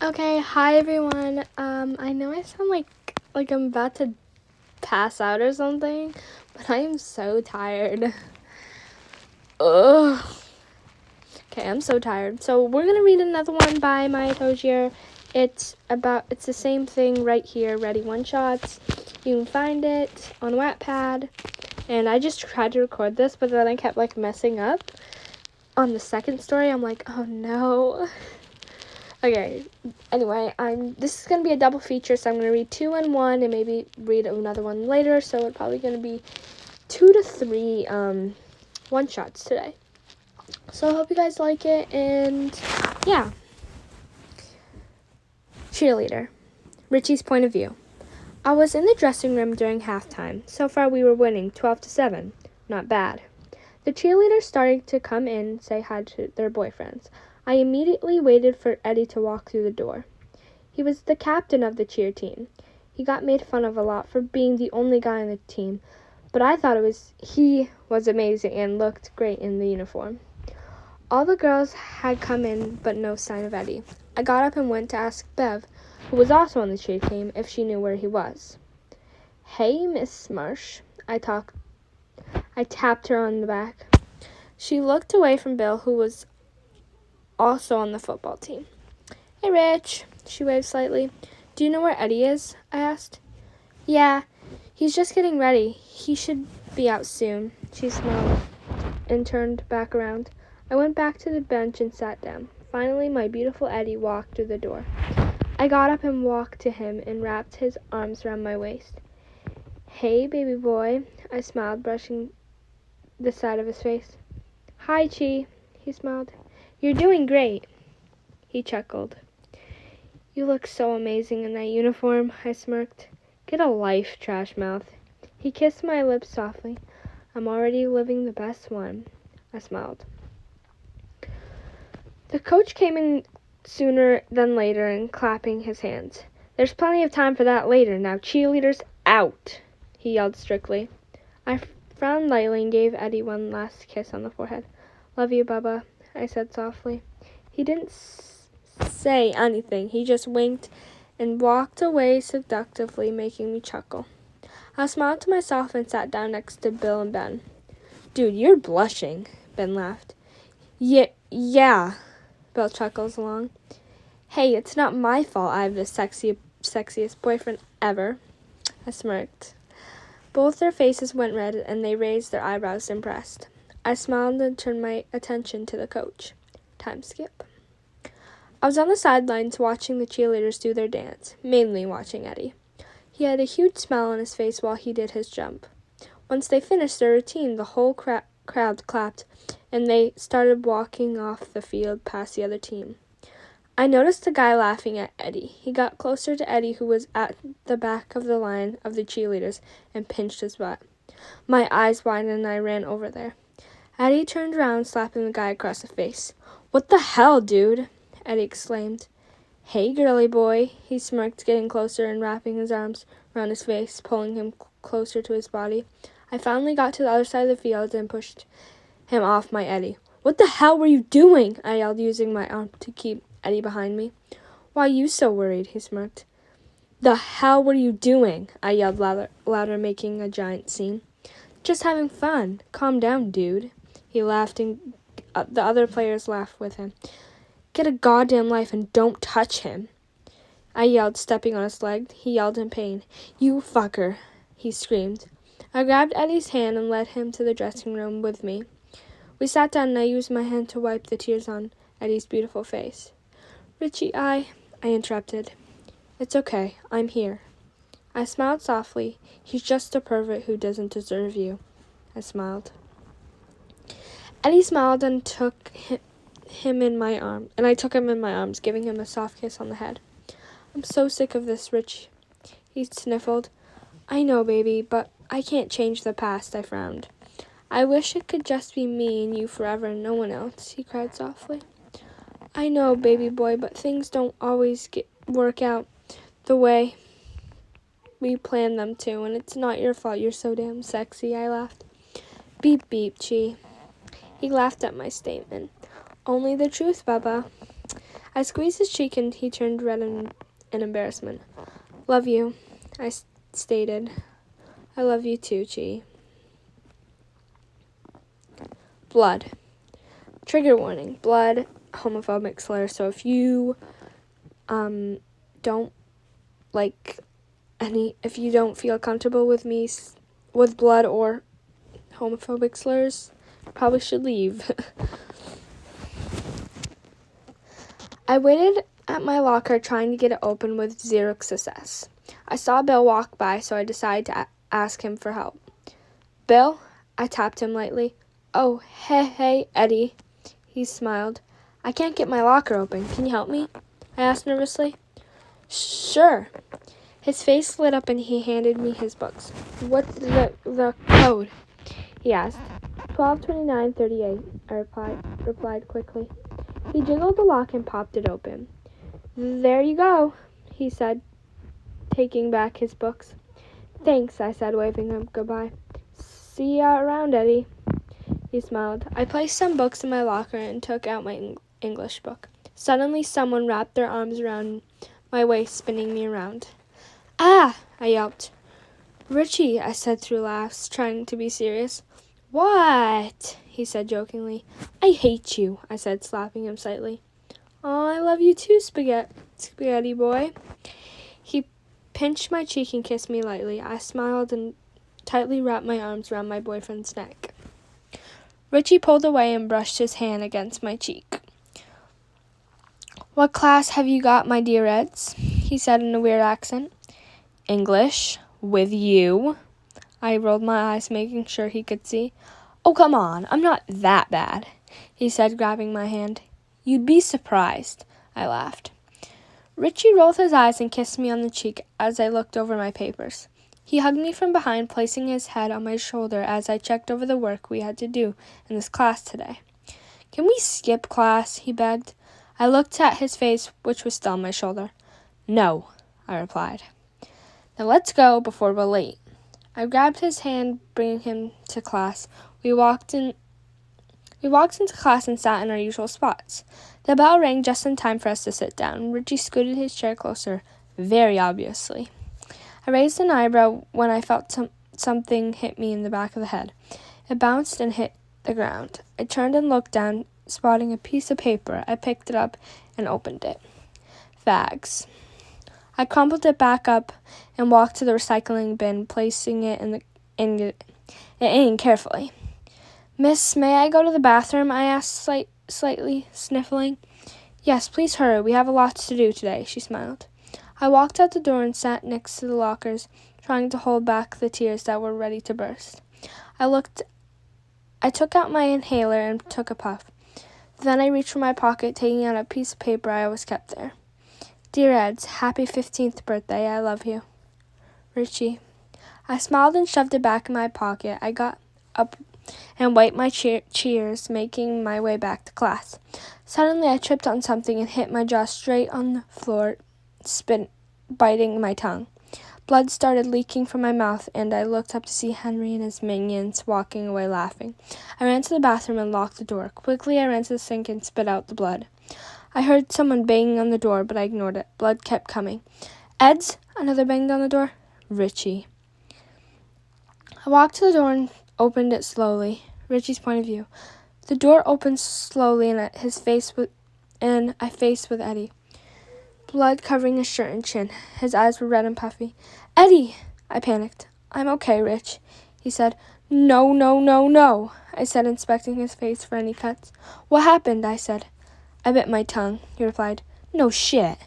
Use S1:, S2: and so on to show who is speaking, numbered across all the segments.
S1: Okay, hi everyone. I know I sound like I'm about to pass out or something, but I am so tired. Ugh. Okay, I'm so tired. So we're gonna read another one by Maya Tojier. It's the same thing right here, Ready One Shots. You can find it on Wattpad. And I just tried to record this, but then I kept messing up. On the second story, I'm like, oh no. Okay, anyway, this is going to be a double feature, so I'm going to read 2 and 1 and maybe read another one later, so it's probably going to be 2 to 3 one-shots today. So I hope you guys like it, and yeah. Cheerleader. Richie's point of view. I was in the dressing room during halftime. So far we were winning 12-7. Not bad. The cheerleaders started to come in and say hi to their boyfriends. I immediately waited for Eddie to walk through the door. He was the captain of the cheer team. He got made fun of a lot for being the only guy on the team, but I thought he was amazing and looked great in the uniform. All the girls had come in, but no sign of Eddie. I got up and went to ask Bev, who was also on the cheer team, if she knew where he was. Hey, Miss Marsh, I tapped her on the back. She looked away from Bill, who was also on the football team. Hey, Rich, she waved slightly. Do you know where Eddie is? I asked. Yeah, he's just getting ready. He should be out soon, she smiled and turned back around. I went back to the bench and sat down. Finally, my beautiful Eddie walked through the door. I got up and walked to him and wrapped his arms around my waist. Hey, baby boy, I smiled, brushing the side of his face. Hi, Chi, he smiled. You're doing great, he chuckled. You look so amazing in that uniform, I smirked. Get a life, trash mouth. He kissed my lips softly. I'm already living the best one, I smiled. The coach came in sooner than later and clapping his hands. There's plenty of time for that later. Now cheerleaders out, he yelled strictly. I frowned lightly and gave Eddie one last kiss on the forehead. Love you, Bubba, I said softly. He didn't say anything. He just winked and walked away seductively, making me chuckle. I smiled to myself and sat down next to Bill and Ben. Dude, you're blushing, Ben laughed. Yeah, Bill chuckles along. Hey, it's not my fault I have the sexiest boyfriend ever, I smirked. Both their faces went red and they raised their eyebrows impressed. I smiled and turned my attention to the coach. Time skip. I was on the sidelines watching the cheerleaders do their dance, mainly watching Eddie. He had a huge smile on his face while he did his jump. Once they finished their routine, the whole crowd clapped, and they started walking off the field past the other team. I noticed the guy laughing at Eddie. He got closer to Eddie, who was at the back of the line of the cheerleaders, and pinched his butt. My eyes widened and I ran over there. Eddie turned around, slapping the guy across the face. What the hell, dude? Eddie exclaimed. Hey, girly boy, he smirked, getting closer and wrapping his arms around his face, pulling him closer to his body. I finally got to the other side of the field and pushed him off my Eddie. What the hell were you doing? I yelled, using my arm to keep Eddie behind me. Why are you so worried? He smirked. The hell were you doing? I yelled louder, making a giant scene. Just having fun. Calm down, dude. He laughed and the other players laughed with him. Get a goddamn life and don't touch him, I yelled, stepping on his leg. He yelled in pain. You fucker, he screamed. I grabbed Eddie's hand and led him to the dressing room with me. We sat down and I used my hand to wipe the tears on Eddie's beautiful face. Richie, I interrupted. It's okay, I'm here. I smiled softly. He's just a pervert who doesn't deserve you, I smiled. Eddie smiled and took him in my arm, and I took him in my arms, giving him a soft kiss on the head. I'm so sick of this, Rich, he sniffled. I know, baby, but I can't change the past, I frowned. I wish it could just be me and you forever and no one else, he cried softly. I know, baby boy, but things don't always work out the way we planned them to, and it's not your fault you're so damn sexy, I laughed. Beep, beep, Chi. He laughed at my statement. Only the truth, Bubba. I squeezed his cheek and he turned red in embarrassment. Love you, I stated. I love you too, Chi. Blood. Trigger warning. Blood, homophobic slur. So if you don't if you don't feel comfortable with me with blood or homophobic slurs, probably should leave. I waited at my locker trying to get it open with zero success. I saw Bill walk by, so I decided to ask him for help. Bill? I tapped him lightly. Oh, hey, Eddie. He smiled. I can't get my locker open. Can you help me? I asked nervously. Sure. His face lit up and he handed me his books. What's the code? He asked. 122938, I replied quickly. He jiggled the lock and popped it open. There you go, he said, taking back his books. Thanks, I said, waving him goodbye. See ya around, Eddie. He smiled. I placed some books in my locker and took out my English book. Suddenly, someone wrapped their arms around my waist, spinning me around. Ah! I yelped. Richie, I said through laughs, trying to be serious. What? He said jokingly. I hate you, I said, slapping him slightly. Aw, I love you too, spaghetti boy. He pinched my cheek and kissed me lightly. I smiled and tightly wrapped my arms around my boyfriend's neck. Richie pulled away and brushed his hand against my cheek. What class have you got, my dear Reds? He said in a weird accent. English, with you. I rolled my eyes, making sure he could see. Oh, come on, I'm not that bad, he said, grabbing my hand. You'd be surprised, I laughed. Richie rolled his eyes and kissed me on the cheek as I looked over my papers. He hugged me from behind, placing his head on my shoulder as I checked over the work we had to do in this class today. Can we skip class? He begged. I looked at his face, which was still on my shoulder. No, I replied. Then let's go before we're late. I grabbed his hand, bringing him to class. We walked into class and sat in our usual spots. The bell rang just in time for us to sit down. Richie scooted his chair closer, very obviously. I raised an eyebrow when I felt something hit me in the back of the head. It bounced and hit the ground. I turned and looked down, spotting a piece of paper. I picked it up and opened it. Fags. I crumpled it back up and walked to the recycling bin, placing it in carefully. Miss, may I go to the bathroom? I asked, slightly sniffling. Yes, please hurry. We have a lot to do today, she smiled. I walked out the door and sat next to the lockers, trying to hold back the tears that were ready to burst. I took out my inhaler and took a puff. Then I reached for my pocket, taking out a piece of paper I always kept there. Dear Eds, happy 15th birthday. I love you. Richie. I smiled and shoved it back in my pocket. I got up and wiped my tears, making my way back to class. Suddenly, I tripped on something and hit my jaw straight on the floor, biting my tongue. Blood started leaking from my mouth, and I looked up to see Henry and his minions walking away laughing. I ran to the bathroom and locked the door. Quickly, I ran to the sink and spit out the blood. I heard someone banging on the door, but I ignored it. Blood kept coming. Eds? Another banged on the door. Richie. I walked to the door and opened it slowly. Richie's point of view. The door opened slowly, and I faced with Eddie. Blood covering his shirt and chin. His eyes were red and puffy. Eddie! I panicked. I'm okay, Rich, he said. No, no, no, no, I said, inspecting his face for any cuts. What happened? I said. I bit my tongue, he replied. No shit.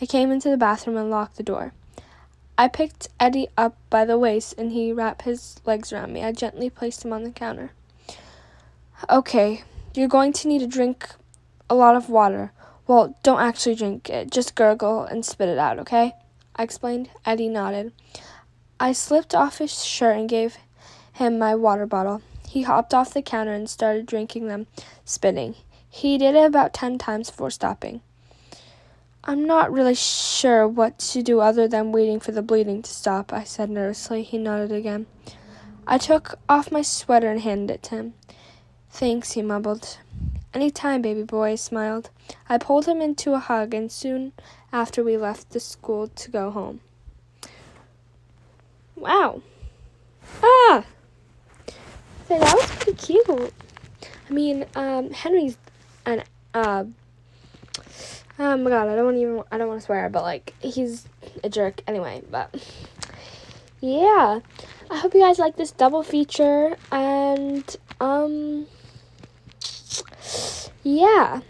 S1: I came into the bathroom and locked the door. I picked Eddie up by the waist, and he wrapped his legs around me. I gently placed him on the counter. Okay, you're going to need to drink a lot of water. Well, don't actually drink it. Just gurgle and spit it out, okay? I explained. Eddie nodded. I slipped off his shirt and gave him my water bottle. He hopped off the counter and started drinking them, spitting. He did it about 10 times before stopping. I'm not really sure what to do other than waiting for the bleeding to stop, I said nervously. He nodded again. I took off my sweater and handed it to him. Thanks, he mumbled. Anytime, baby boy, I smiled. I pulled him into a hug, and soon after we left the school to go home. Wow. Ah! So that was pretty cute. I mean, Henry's an, oh my god, I don't want to swear, but, like, he's a jerk anyway, but, yeah. I hope you guys like this double feature, and, yeah.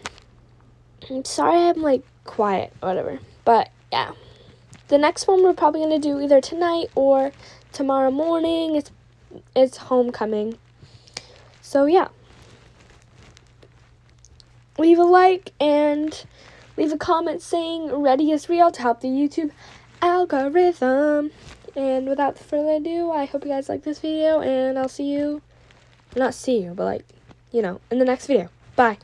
S1: I'm sorry I'm, like, quiet or whatever, but, yeah. The next one we're probably going to do either tonight or tomorrow morning. It's homecoming. So, yeah. Leave a like and leave a comment saying Reddie is real to help the YouTube algorithm. And without further ado, I hope you guys like this video, and I'll see you, not see you, but, like, you know, in the next video. Bye.